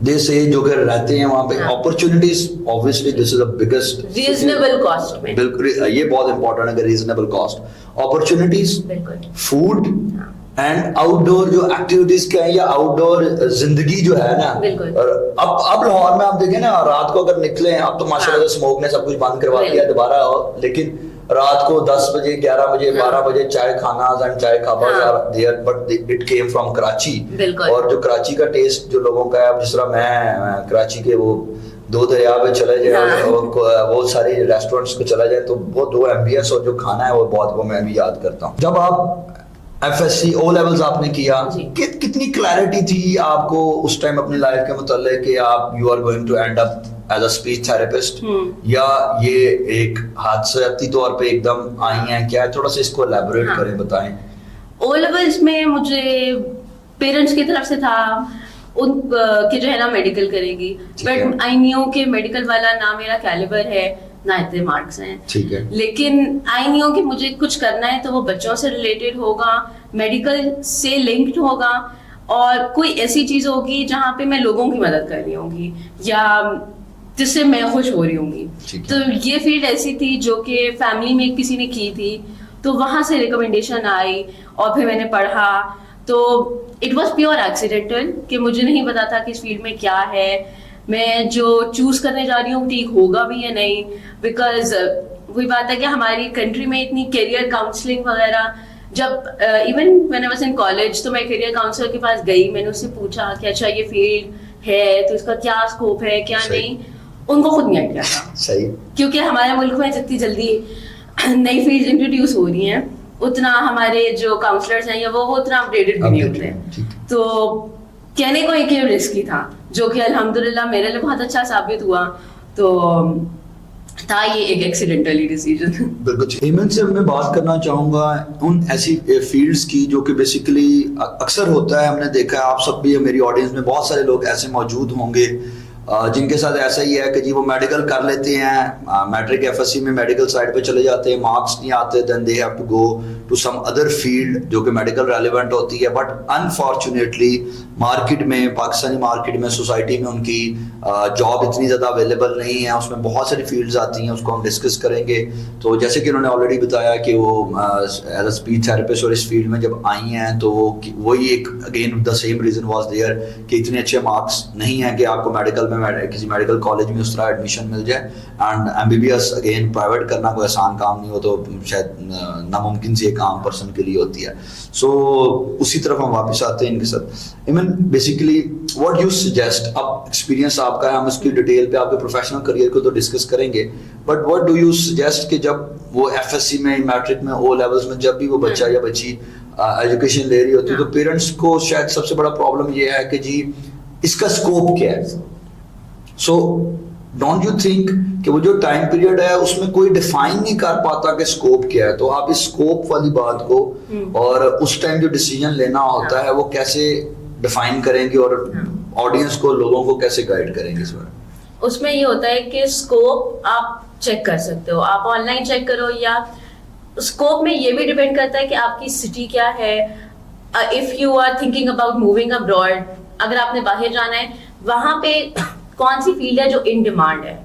دے سے جو کہ رہتے ہیں وہاں پہ opportunities obviously this is the biggest reasonable cost میں. بالکل یہ بہت امپورٹنٹ ہے کہ reasonable cost opportunities food and outdoor جو ایکٹیویٹیز کیا ہے یا آؤٹ ڈور زندگی جو ہے نا. اور اب لاہور میں آپ دیکھیں نا رات کو اگر نکلے اب تو ماشاءاللہ اسموک نے سب کچھ بند کروا دیا دوبارہ, لیکن رات کو 10 بجے 11 بجے 12 بجے چائے Khana and Chai Khabaz are there but it came from Karachi. اور جو کراچی کا ٹیسٹ جو لوگوں کا ہے, جس طرح میں کراچی کے وہ دو دریا پہ چلے جائیں وہ ساری ریسٹورینٹس پہ چلا جائے تو وہ دو ایمبیئنس اور جو کھانا ہے وہ بہت وہ میں بھی یاد کرتا ہوں. جب آپ F S C O levels آپ نے کیا, کتنی کلیئرٹی تھی آپ کو اس ٹائم اپنی لائف کے متعلق کہ آپ you are going to end up as a speech therapist, یا یہ ایک حادثاتی طور پہ ایک دم آئی ہیں کیا؟ تھوڑا سا اس کو الیبوریٹ کریں, بتائیں. او لیولز میں مجھے پیرنٹس کی طرف سے تھا ان کہ جو ہے نا میڈیکل کرے گی, بٹ آئی نیو کہ میڈیکل والا نہ میرا کیلیبر ہے نہ اتنے مارکس ہیں, لیکن آئی نیو کہ مجھے کچھ کرنا ہے تو وہ بچوں سے ریلیٹڈ ہوگا, میڈیکل سے لنکڈ ہوگا, اور کوئی ایسی چیز ہوگی جہاں پہ میں لوگوں کی مدد کر رہی ہوں گی یا جس سے میں خوش ہو رہی ہوں گی. تو یہ فیلڈ ایسی تھی جو کہ فیملی میں کسی نے کی تھی, تو وہاں سے ریکمنڈیشن آئی اور پھر میں نے پڑھا. تو اٹ واز پیور ایکسیڈنٹل کہ مجھے نہیں پتا تھا کہ اس فیلڈ میں کیا ہے, میں جو چوز کرنے جا رہی ہوں ٹھیک ہوگا بھی یا نہیں, بیکاز وہی بات ہے کہ ہماری کنٹری میں اتنی کیریئر کاؤنسلنگ وغیرہ, جب even when I was in college تو میں کیریئر کاؤنسلر کے پاس گئی, میں نے اس سے پوچھا کہ اچھا یہ فیلڈ ہے تو اس کا کیا اسکوپ ہے کیا نہیں, ان کو خود نہیں آئیڈیا تھا. صحیح, کیونکہ ہمارے ملک میں جتنی جلدی نئی فیلڈ انٹروڈیوس ہو رہی ہیں اتنا ہمارے جو کاؤنسلرز ہیں یا وہ اتنا اپڈیٹڈ بھی نہیں ہوتے ہیں. تو کہنے کو ایک رسکی تھا جو کہ الحمدللہ میرے لیے بہت اچھا ثابت ہوا. تو تھا یہ ایک ایکسیڈنٹلی ڈیسیجن. بالکل. ایمن سے میں بات کرنا چاہوں گا ان ایسی فیلڈز کی جو کہ بیسیکلی اکثر ہوتا ہے, ہم نے دیکھا ہے, آپ سب بھی میری آڈینس میں بہت سارے لوگ ایسے موجود ہوں گے جن کے ساتھ ایسا ہی ہے کہ جی وہ میڈیکل کر لیتے ہیں, میٹرک ایف ایس سی میں میڈیکل سائڈ پہ چلے جاتے ہیں, مارکس نہیں آتے, then they have to go to some other field جو کہ میڈیکل ریلیونٹ ہوتی ہے. بٹ انفارچونیٹلی مارکیٹ میں, پاکستانی مارکیٹ میں, سوسائٹی میں ان کی جاب اتنی زیادہ اویلیبل نہیں ہے. اس میں بہت ساری فیلڈز آتی ہیں, اس کو ہم ڈسکس کریں گے. تو جیسے کہ انہوں نے آلریڈی بتایا کہ وہ ایز اے اسپیچ تھراپسٹ اور اس فیلڈ میں جب آئی ہیں تو وہی ایک again the same reason was there کہ اتنے اچھے مارکس نہیں ہیں کہ آپ کو میڈیکل میں کسی میڈیکل کالج میں اس طرح ایڈمیشن مل جائے. And M B B S again private کرنا کوئی آسان کام نہیں ہو, تو شاید ناممکن سی ایک عام پرسن کے لیے ہوتی ہے. سو اسی طرف ہم واپس آتے ہیں ان کے ساتھ. Aiman basically what you suggest, اب ایکسپیرینس آپ کا ہے, ہم اس کی ڈیٹیل پہ آپ کے پروفیشنل کریئر کو تو ڈسکس کریں گے, but what do you suggest کہ جب وہ ایف ایس سی میں, میٹرک میں, او لیولس میں جب بھی وہ بچہ یا بچی ایجوکیشن لے رہی ہوتی ہے تو پیرنٹس کو شاید سب سے بڑا پرابلم یہ ہے کہ جی اس کا اسکوپ کیا ہے. سو ڈونٹ یو تھنک کہ وہ جو ٹائم پیریڈ ہے اس میں کوئی ڈیفائن نہیں کر پاتا کہ اسکوپ کیا ہے, تو آپ اس اسکوپ والی بات کو اور اس ٹائم جو ڈیسیجن لینا ہوتا ہے وہ کیسے ڈیفائن کریں گے اور آڈینس کو, لوگوں کو کیسے گائیڈ کریں گے اس بارے میں؟ اس میں یہ ہوتا ہے کہ اسکوپ آپ چیک کر سکتے ہو, آپ آن لائن چیک کرو, یا اسکوپ میں یہ بھی ڈیپینڈ کرتا ہے کہ آپ کی سٹی کیا ہے. If you are thinking about moving abroad, اگر آپ نے باہر جانا ہے, وہاں پہ کون سی فیلڈ ہے جو ان ڈیمانڈ ہے,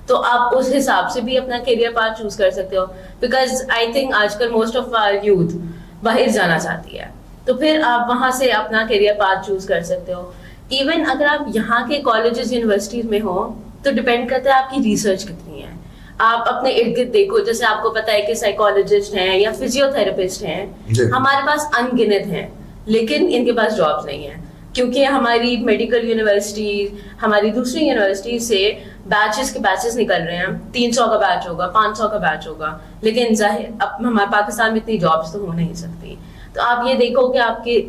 تو آپ اس حساب سے بھی اپنا کیریئر پاتھ چوز کر سکتے ہو. بیکاز آئی تھنک آج کل موسٹ آف آر یوتھ باہر جانا چاہتی ہے, تو پھر آپ وہاں سے اپنا کیریئر پاتھ چوز کر سکتے ہو. ایون اگر آپ یہاں کے کالجز یونیورسٹیز میں ہو تو ڈپینڈ کرتا ہے آپ کی ریسرچ کتنی ہے. آپ اپنے ارد گرد دیکھو, جیسے آپ کو پتا ہے کہ سائیکالوجسٹ ہیں یا فزیو تھراپسٹ ہیں, ہمارے پاس ان گنت ہیں, لیکن ان کے پاس جابس نہیں ہیں, کیونکہ ہماری میڈیکل یونیورسٹیز, ہماری دوسری یونیورسٹیز سے بیچز کے بیچز نکل رہے ہیں. 300 کا بیچ ہوگا, 500 کا بیچ ہوگا, لیکن ظاہر اب ہمارے پاکستان میں اتنی جابس تو ہو نہیں سکتی. تو آپ یہ دیکھو کہ آپ کے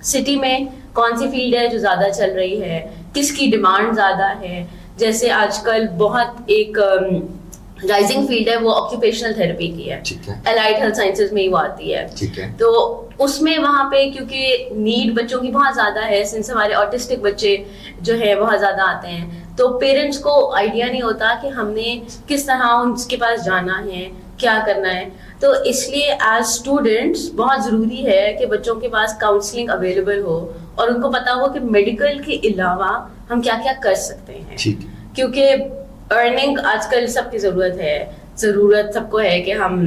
سٹی میں کون سی فیلڈ ہے جو زیادہ چل رہی ہے, کس کی ڈیمانڈ زیادہ ہے. جیسے آج کل بہت ایک رائزنگ فیلڈ ہے وہ آکوپیشنل تھراپی کی ہے, الائڈ ہیلتھ سائنسز میں ہی وہ آتی ہے. تو اس میں وہاں پہ کیونکہ نیڈ بچوں کی بہت زیادہ ہے, سنس ہمارے آٹسٹک بچے جو ہے بہت زیادہ آتے ہیں, تو پیرنٹس کو آئیڈیا نہیں ہوتا کہ ہم نے کس طرح ان کے پاس جانا ہے, کیا کرنا ہے. تو اس لیے ایز اسٹوڈنٹس بہت ضروری ہے کہ بچوں کے پاس کاؤنسلنگ اویلیبل ہو اور ان کو پتا ہو کہ میڈیکل کے علاوہ ہم کیا کیا کر سکتے ہیں. ٹھیک. کیونکہ ارننگ آج کل سب کی ضرورت سب کو ہے کہ ہم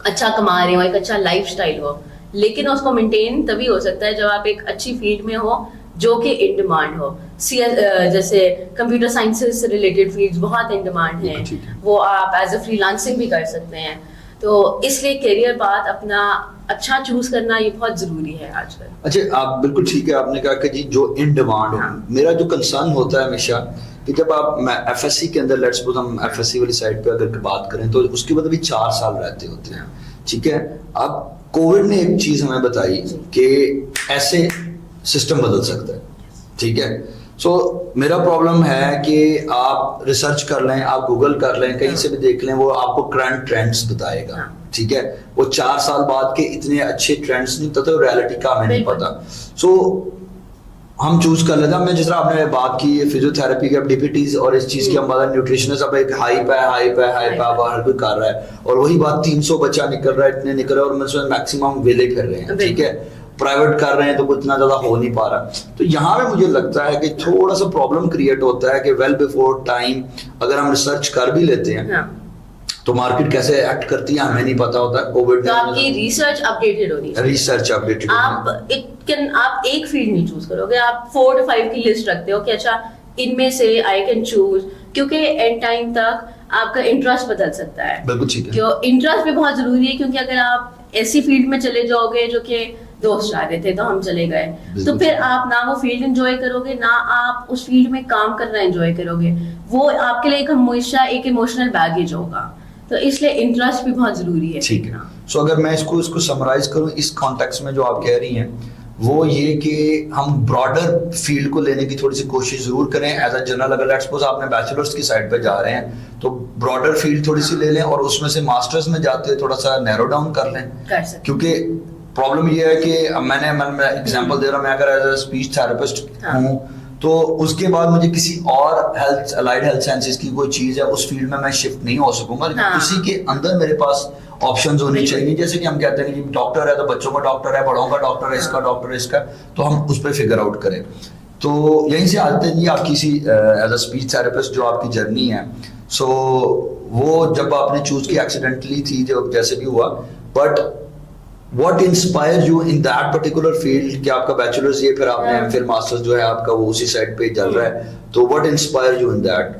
اچھا کما رہے ہو, ایک اچھا لائف اسٹائل ہو, لیکن اس کو مینٹین تبھی ہو سکتا ہے جب آپ ایک اچھی فیلڈ میں ہو جو کہ ان ڈیمانڈ ہو. جیسے کمپیوٹر سائنسز سے ریلیٹڈ فیلڈز بہت ان ڈیمانڈ ہیں, وہ آپ ایز اے فری لانسنگ بھی کر سکتے ہیں. تو اس لیے کیریئر پاتھ اپنا اچھا چوز کرنا یہ بہت ضروری ہے آج کل. اچھا, آپ بالکل ٹھیک ہے, آپ نے کہا کہ جی جو ان ڈیمانڈ ہو. میرا جو کنسرن ہوتا ہے ہمیشہ کہ جب آپ ایف ایس سی کے اندر, لیٹس سپوز ہم ایف ایس سی والی سائڈ پہ اگر بات کریں تو اس کے بعد ابھی 4 سال رہتے ہوتے ہیں, ٹھیک ہے. اب کووڈ نے ایک چیز ہمیں بتائی کہ ایسے سسٹم بدل سکتا ہے, ٹھیک ہے. سو میرا پرابلم ہے کہ آپ ریسرچ کر لیں, آپ گوگل کر لیں, کہیں سے بھی دیکھ لیں, وہ آپ کو کرنٹ ٹرینڈس بتائے گا, ٹھیک ہے. وہ 4 سال بعد کے اتنے اچھے ٹرینڈس نہیں پتہ, ریالٹی کا ہمیں نہیں پتا. سو ہم چوز کر لیتے ہیں. میں جس طرح آپ نے بات کی فزیو تھراپی کی, اب ڈی پی ٹیز اور اس چیز کی ہم بات, نیوٹریشنسٹ اب ایک ہائپ ہر کوئی کر رہا ہے, اور وہی بات 300 بچہ نکل رہا ہے, اتنے نکل رہے ہیں, اور میں سمجھ میکسیمم ویلے پھر رہے ہیں, ٹھیک ہے. پرائیویٹ کر رہے ہیں تو اتنا زیادہ ہو نہیں پا رہا. تو یہاں پہ مجھے لگتا ہے کہ تھوڑا سا پرابلم کریٹ ہوتا ہے کہ ویل بیفور ٹائم اگر ہم ریسرچ کر بھی لیتے ہیں تو مارکیٹ کیسے ایکٹ کرتی ہے ہمیں نہیں پتا ہوتا. کووڈ تو آپ کی ریسرچ اپڈیٹڈ ہونی چاہیے. Research updated. آپ ایک فیلڈ نہیں چوز کرو گے, آپ 4 to 5 کی لسٹ رکھتے ہو کہ اچھا ان میں سے آئی کین چوز, کیونکہ اینڈ ٹائم تک آپ کا انٹرسٹ بدل سکتا ہے. بالکل ٹھیک ہے. انٹرسٹ بھی بہت ضروری ہے, کیونکہ اگر آپ ایسی فیلڈ میں چلے جاؤ گے جو کہ دوست چاہ رہے تھے تو ہم چلے گئے, تو پھر آپ نہ وہ فیلڈ انجوائے کرو گے, نہ آپ اس فیلڈ میں کام کرنا انجوائے کرو گے. وہ آپ کے لیے ایک ہمیشہ ایک ایموشنل بیگیج ہوگا. تو اس لیے انٹرسٹ بھی بہت ضروری ہے. ٹھیک ہے. سو اگر میں اس کو سمرائز کروں اس کانٹیکسٹ میں جو آپ کہہ رہی ہیں, وہ یہ کہ ہم براڈر فیلڈ کو لینے کی تھوڑی سی کوشش ضرور کریں ایز اے جنرل. اگر لیٹس سپوز آپ نے بیچلرس کی سائڈ پہ جا رہے ہیں تو براڈر فیلڈ تھوڑی سی لے لیں, اور اس میں سے ماسٹرز میں جاتے ہیں تھوڑا سا نیرو ڈاؤن کر لیں. کیونکہ پرابلم یہ ہے کہ میں ایگزامپل دے رہا ہوں, میں اگر ایز اے اسپیچ تھراپسٹ ہوں تو اس کے بعد مجھے کسی اور ہیلتھ الائڈ ہیلتھ سائنسز کی کوئی چیز ہے اس فیلڈ میں شفٹ نہیں ہو سکوں گا, لیکن اسی کے اندر میرے پاس آپشنز ہونی چاہیے. جیسے کہ ہم کہتے ہیں کہ ڈاکٹر ہے تو بچوں کا ڈاکٹر ہے, بڑوں کا ڈاکٹر ہے, اس کا ڈاکٹر ہے, اس کا, تو ہم اس پہ فگر آؤٹ کریں. تو یہیں سے آتے ہیں جی آپ کی ایز اے اسپیچ تھراپسٹ جو آپ کی جرنی ہے. سو وہ جب آپ نے چوز کی ایکسیڈنٹلی تھی, جب جیسے بھی ہوا, but what inspires you in that particular field کہ آپ کا بیچلرز یہ, پھر آپ نے ایم فل ماسٹرز جو ہے آپ کا وہ اسی سائڈ پہ چل رہا ہے, تو what inspires you in that؟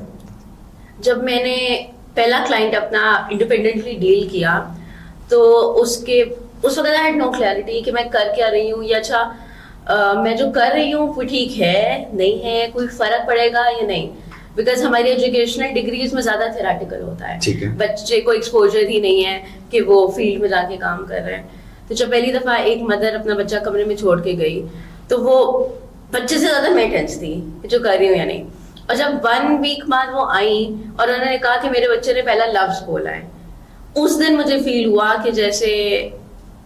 جب میں نے پہلا کلائنٹ اپنا انڈیپینڈنٹلی ڈیل کیا تو اس وقت I had no clarity کہ میں کر کیا رہی ہوں, یا اچھا میں جو کر رہی ہوں وہ ٹھیک ہے نہیں ہے, کوئی فرق پڑے گا یا نہیں. بیکاز ہماری ایجوکیشنل ڈگریز میں زیادہ تھیراٹیکل ہوتا ہے, بچے کو ایکسپوجر ہی نہیں ہے کہ وہ فیلڈ میں جا کے کام کر رہے ہیں. تو جب پہلی دفعہ ایک مدر اپنا بچہ کمرے میں چھوڑ کے گئی تو وہ بچے سے زیادہ میں ٹینس تھی جو کر رہی ہوں یا نہیں. اور جب 1 week بعد وہ آئیں اور انہوں نے کہا کہ میرے بچے نے پہلا لفظ بولا ہے, اس دن مجھے فیل ہوا کہ جیسے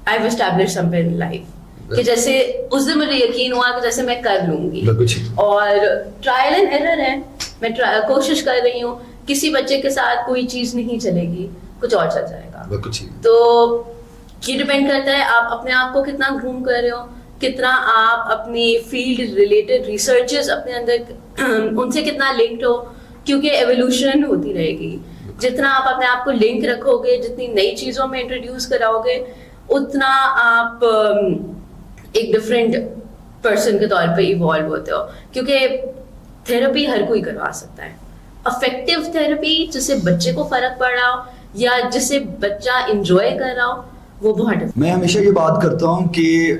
I have established some thing in life, کہ جیسے اس دن مجھے یقین ہوا کہ جیسے میں کر لوں گی. اور ٹرائل اینڈ ایرر ہے, میں کوشش کر رہی ہوں. کسی بچے کے ساتھ کوئی چیز نہیں چلے گی, کچھ اور چل جائے گا. تو یہ ڈپینڈ کرتا ہے آپ اپنے آپ کو کتنا گروم کر رہے ہو, کتنا آپ اپنی فیلڈ ریلیٹڈ ریسرچز اپنے اندر ان سے کتنا لنکڈ ہو, کیونکہ ایولیوشن ہوتی رہے گی. جتنا آپ اپنے آپ کو لنک رکھو گے, جتنی نئی چیزوں میں انٹروڈیوس کراؤ گے, اتنا آپ ایک ڈفرینٹ پرسن کے طور پہ ایوالو ہوتے ہو. کیونکہ تھراپی ہر کوئی کروا سکتا ہے. افیکٹو تھراپی جس سے بچے کو فرق پڑ رہا ہو یا جس سے بچہ انجوائے کر رہا ہو, وہ بہت. میں ہمیشہ یہ بات کرتا ہوں کہ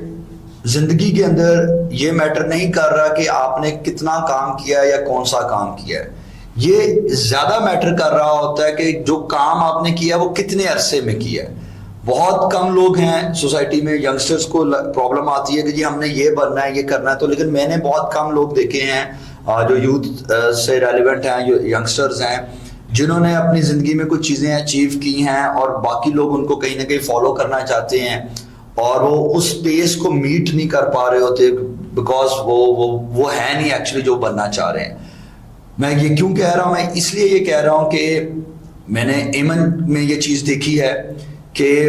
زندگی کے اندر یہ میٹر نہیں کر رہا کہ آپ نے کتنا کام کیا ہے یا کون سا کام کیا ہے, یہ زیادہ میٹر کر رہا ہوتا ہے کہ جو کام آپ نے کیا وہ کتنے عرصے میں کیا ہے. بہت کم لوگ ہیں سوسائٹی میں, ینگسٹرز کو پرابلم آتی ہے کہ جی ہم نے یہ بننا ہے, یہ کرنا ہے, تو لیکن میں نے بہت کم لوگ دیکھے ہیں جو یوتھ سے ریلیونٹ ہیں, جو ینگسٹرز ہیں, جنہوں نے اپنی زندگی میں کچھ چیزیں اچیو کی ہیں اور باقی لوگ ان کو کہیں نہ کہیں فالو کرنا چاہتے ہیں, اور وہ اس پیس کو میٹ نہیں کر پا رہے ہوتے بیکاز وہ ہے نہیں ایکچولی جو بننا چاہ رہے ہیں. میں یہ کیوں کہہ رہا ہوں, میں اس لیے یہ کہہ رہا ہوں کہ میں نے ایمن میں یہ چیز دیکھی ہے کہ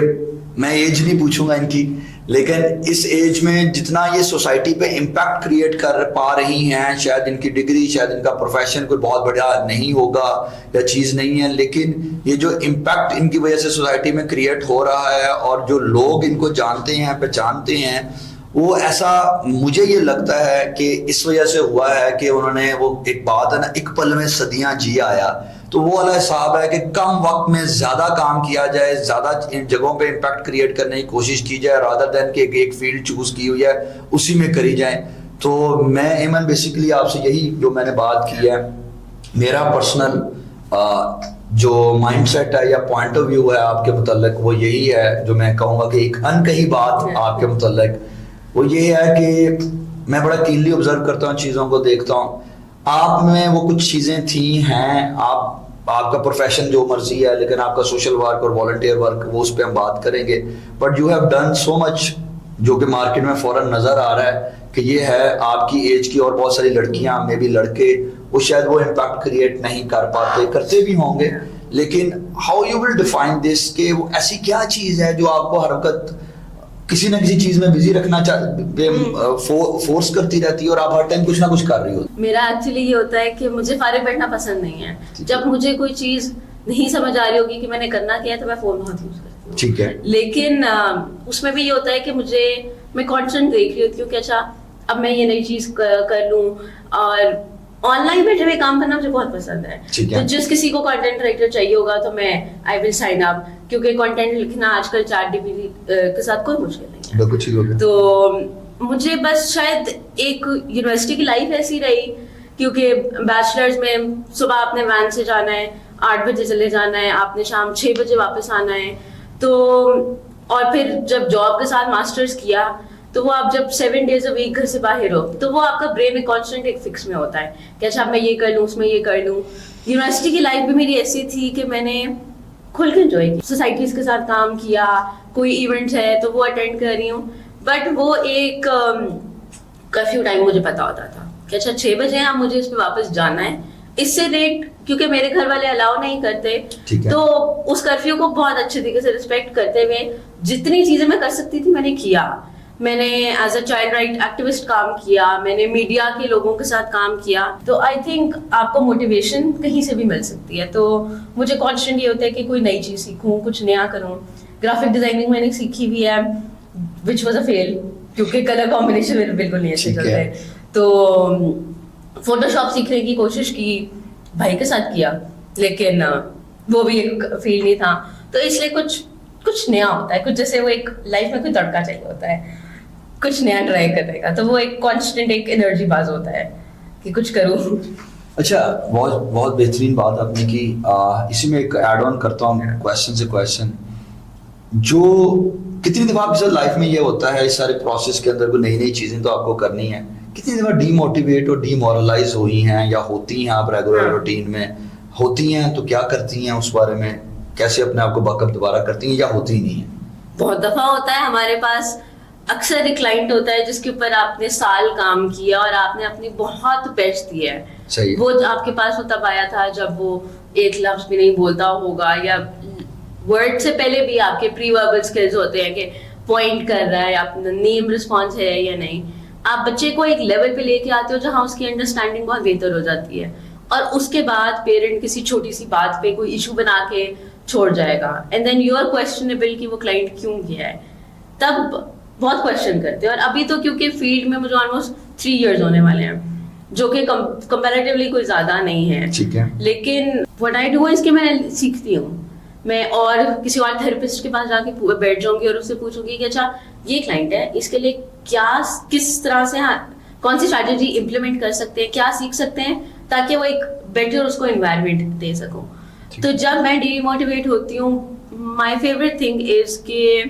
میں ایج نہیں پوچھوں گا ان کی, لیکن اس ایج میں جتنا یہ سوسائٹی پہ امپیکٹ کریٹ کر پا رہی ہیں, شاید ان کی ڈگری, شاید ان کا پروفیشن کوئی بہت بڑا نہیں ہوگا یا چیز نہیں ہے, لیکن یہ جو امپیکٹ ان کی وجہ سے سوسائٹی میں کریٹ ہو رہا ہے اور جو لوگ ان کو جانتے ہیں, پہچانتے ہیں, وہ ایسا مجھے یہ لگتا ہے کہ اس وجہ سے ہوا ہے کہ انہوں نے, وہ ایک بات ہے نا, ایک پل میں صدیاں جی آیا, تو وہ والا حساب ہے کہ کم وقت میں زیادہ کام کیا جائے, زیادہ ان جگہوں پہ امپیکٹ کریٹ کرنے کی کوشش کی جائے رادر دین کہ ایک فیلڈ چوز کی ہوئی ہے اسی میں کری جائیں. تو میں ایمن بیسیکلی آپ سے یہی جو میں نے بات کی ہے, میرا پرسنل جو مائنڈ سیٹ ہے یا پوائنٹ آف ویو ہے آپ کے متعلق, وہ یہی ہے جو میں کہوں گا کہ ایک انکہی بات آپ کے متعلق, وہ یہ ہے کہ میں بڑا کینلی آبزرو کرتا ہوں, چیزوں کو دیکھتا ہوں. آپ میں وہ کچھ چیزیں تھیں, ہیں, آپ کا پروفیشن جو مرضی ہے, لیکن آپ کا سوشل ورک اور والنٹیئر ورک وہ اس پہ ہم بات کریں گے, but you have done so much جو کہ مارکیٹ میں فوراً نظر آ رہا ہے کہ یہ ہے آپ کی ایج کی, اور بہت ساری لڑکیاں میں بھی لڑکے وہ شاید وہ امپیکٹ کریٹ نہیں کر پاتے, کرتے بھی ہوں گے, لیکن how you will define this کہ وہ ایسی کیا چیز ہے جو آپ کو ہر وقت کسی نہ کسی چیز میں بزی رکھنا فورس کرتی رہتی ہے اور آپ ہر ٹائم کچھ نہ کچھ کر رہی ہو. میرا ایکچولی یہ ہوتا ہے کہ مجھے فارغ بیٹھنا پسند نہیں ہے. جب مجھے کوئی چیز نہیں سمجھ آ رہی ہوگی کہ میں نے کرنا کیا ہے تو میں فون بہت یوز کرتی ہوں. ٹھیک ہے. لیکن اس میں بھی یہ ہوتا ہے کہ میں کانسٹنٹ دیکھ رہی ہوتی ہوں کہ اچھا اب میں یہ نئی چیز کر لوں, اور آن لائن بیٹھے ہوئے کام کرنا مجھے بہت پسند ہے. تو جس کسی کو کنٹینٹ رائٹر چاہیے ہوگا تو میں آئی ول سائن اپ, کیونکہ کنٹینٹ لکھنا آج کل چیٹ جی پی ٹی کے ساتھ کوئی مشکل نہیں ہے. تو مجھے بس شاید ایک یونیورسٹی کی لائف ایسی رہی, کیونکہ بیچلرز میں صبح آپ نے وین سے جانا ہے, 8 بجے چلے جانا ہے, آپ نے شام 6 بجے واپس آنا ہے. تو اور پھر جب جاب کے ساتھ ماسٹرز کیا تو وہ آپ جب 7 days a week گھر سے باہر ہو تو وہ آپ کا برین میں کانسٹنٹ ایک فکس میں ہوتا ہے کہ اچھا میں یہ کر لوں, اس میں یہ کر لوں. یونیورسٹی کی لائف بھی میری ایسی تھی کہ میں نے کھل کے انجوائے کی, سوسائٹیز کے ساتھ کام کیا, کوئی ایونٹس ہے تو وہ اٹینڈ کر رہی ہوں, بٹ وہ ایک کرفیو ٹائم مجھے پتا ہوتا تھا کہ اچھا 6 بجے ہیں, اب مجھے اس پہ واپس جانا ہے. اس سے لیٹ کیونکہ میرے گھر والے الاؤ نہیں کرتے, تو اس کرفیو کو بہت اچھے طریقے سے رسپیکٹ کرتے ہوئے جتنی چیزیں میں کر سکتی تھی میں نے کیا. میں نے as a child right activist کام کیا, میں نے میڈیا کے لوگوں کے ساتھ کام کیا. تو آئی تھنک آپ کو موٹیویشن کہیں سے بھی مل سکتی ہے. تو مجھے کانسٹنٹ یہ ہوتا ہے کہ کوئی نئی چیز سیکھوں, کچھ نیا کروں. گرافک ڈیزائننگ میں نے سیکھی بھی ہے, وچ واز اے فیل, کیونکہ کلر کمبینیشن میرے بالکل نہیں اچھے چلتے. تو فوٹو شاپ سیکھنے کی کوشش کی, بھائی کے ساتھ کیا, لیکن وہ بھی ایک فیل نہیں تھا. تو اس لیے کچھ نیا ہوتا ہے, کچھ جیسے وہ ایک لائف میں کوئی تڑکا چاہیے ہوتا ہے کچھ نیا ٹرائی کرنے کا, تو وہ ایک کانسٹنٹ ایک انرجی باز ہوتا ہے کہ کچھ کروں. اچھا, بہت بہترین بات آپ نے کی. اسی میں ایک ایڈ آن کرتا ہوں کویشچن سے کویشچن, جو کتنی دفعہ آپ کی لائف میں یہ ہوتا ہے اس سارے پروسیس کے اندر کوئی نئی نئی چیزیں تو آپ کو کرنی ہے, کتنی دفعہ ڈی موٹیویٹ اور ڈی مورلائز ہوئی ہیں یا ہوتی ہیں آپ ریگولر روٹین میں, ہوتی ہیں تو کیا کرتی ہیں, اس بارے میں کیسے اپنے آپ کو بیک اپ دوبارہ کرتی ہیں, یا ہوتی نہیں ہیں؟ بہت دفعہ ہوتا ہے. ہمارے پاس اکثر ایک کلائنٹ ہوتا ہے جس کے اوپر آپ نے سال کام کیا اور آپ نے اپنی بہت بیسٹ دی ہے. وہ آپ کے پاس وہ تب آیا تھا جب وہ ایک لفظ بھی نہیں بولتا ہوگا, یا ورڈ سے پہلے بھی آپ کے پری وربل اسکلز ہوتے ہیں کہ پوائنٹ کر رہا ہے, اپنا نیم رسپانس ہے یا نہیں. آپ بچے کو ایک لیول پہ لے کے آتے ہو جہاں اس کی انڈرسٹینڈنگ بہت بہتر ہو جاتی ہے, اور اس کے بعد پیرنٹ کسی چھوٹی سی بات پہ کوئی ایشو بنا کے چھوڑ جائے گا, اینڈ دین یو آر کویسچنیبل کہ وہ کلائنٹ کیوں گیا ہے. تب بہت کویشچن کرتے ہیں. اور ابھی تو کیونکہ فیلڈ میں مجھے آلموسٹ 3 years ہونے والے ہیں, جو کہ کمپیریٹیولی کوئی زیادہ نہیں ہے, لیکن وٹ آئی ڈو از کہ میں سیکھتی ہوں. میں اور کسی اور تھراپسٹ کے پاس جا کے بیٹھ جاؤں گی اور اس سے پوچھوں گی کہ اچھا یہ کلائنٹ ہے, اس کے لیے کیا کس طرح سے کون سی اسٹریٹجی امپلیمنٹ کر سکتے ہیں, کیا سیکھ سکتے ہیں تاکہ وہ ایک بیٹر اس کو انوائرمنٹ دے سکوں. تو جب میں ڈی موٹیویٹ ہوتی ہوں, مائی فیوریٹ تھنگ از کہ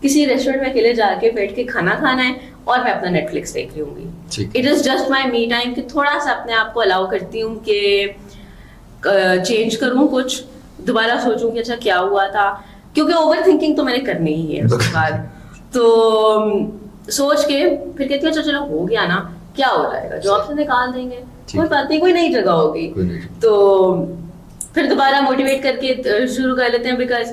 کسی ریسٹورینٹ میں اکیلے جا کے بیٹھ کے کھانا کھانا ہے اور میں اپنا نیٹ فلکس دیکھ رہی ہوں گی. It is just my me time کہ تھوڑا سا اپنے آپ کو الاؤ کرتی ہوں کہ چینج کروں, کچھ دوبارہ سوچوں کہ اچھا کیا ہوا تھا, کیونکہ اوور تھنکنگ تو میں نے کرنی ہی ہے اس کے بعد. تو سوچ کے پھر کہتی ہوں اچھا چلو ہو گیا نا, کیا ہو جائے گا, جاب سے نکال دیں گے, کوئی بات نہیں, کوئی نئی جگہ ہوگی. تو پھر دوبارہ موٹیویٹ کر کے شروع کر لیتے ہیں, بیکاز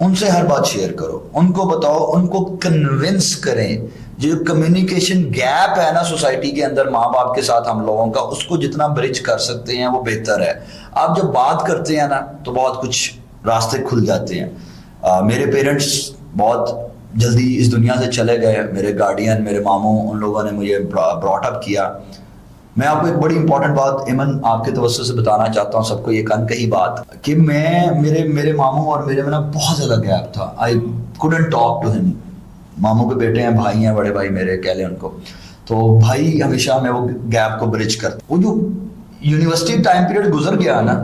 ان سے ہر بات شیئر کرو, ان کو بتاؤ, ان کو کنونس کریں. جو کمیونیکیشن گیپ ہے نا سوسائٹی کے اندر ماں باپ کے ساتھ ہم لوگوں کا, اس کو جتنا برج کر سکتے ہیں وہ بہتر ہے. آپ جب بات کرتے ہیں نا تو بہت کچھ راستے کھل جاتے ہیں. میرے پیرنٹس بہت جلدی اس دنیا سے چلے گئے. میرے گارڈین, میرے ماموں, ان لوگوں نے مجھے براٹ اپ کیا. میں آپ کو ایک بڑی امپورٹنٹ بات ایمن آپ کے توسط سے بتانا چاہتا ہوں سب کو, یہ کن کہی بات, کہ میرے ماموں اور میرے میں نا بہت زیادہ گیپ تھا. آئی couldn't talk to him. ماموں کے بیٹے ہیں, بھائی ہیں, بڑے بھائی میرے کہہ لیں ان کو. تو بھائی ہمیشہ میں وہ گیپ کو برج کرتا. وہ جو یونیورسٹی ٹائم پیریڈ گزر گیا نا,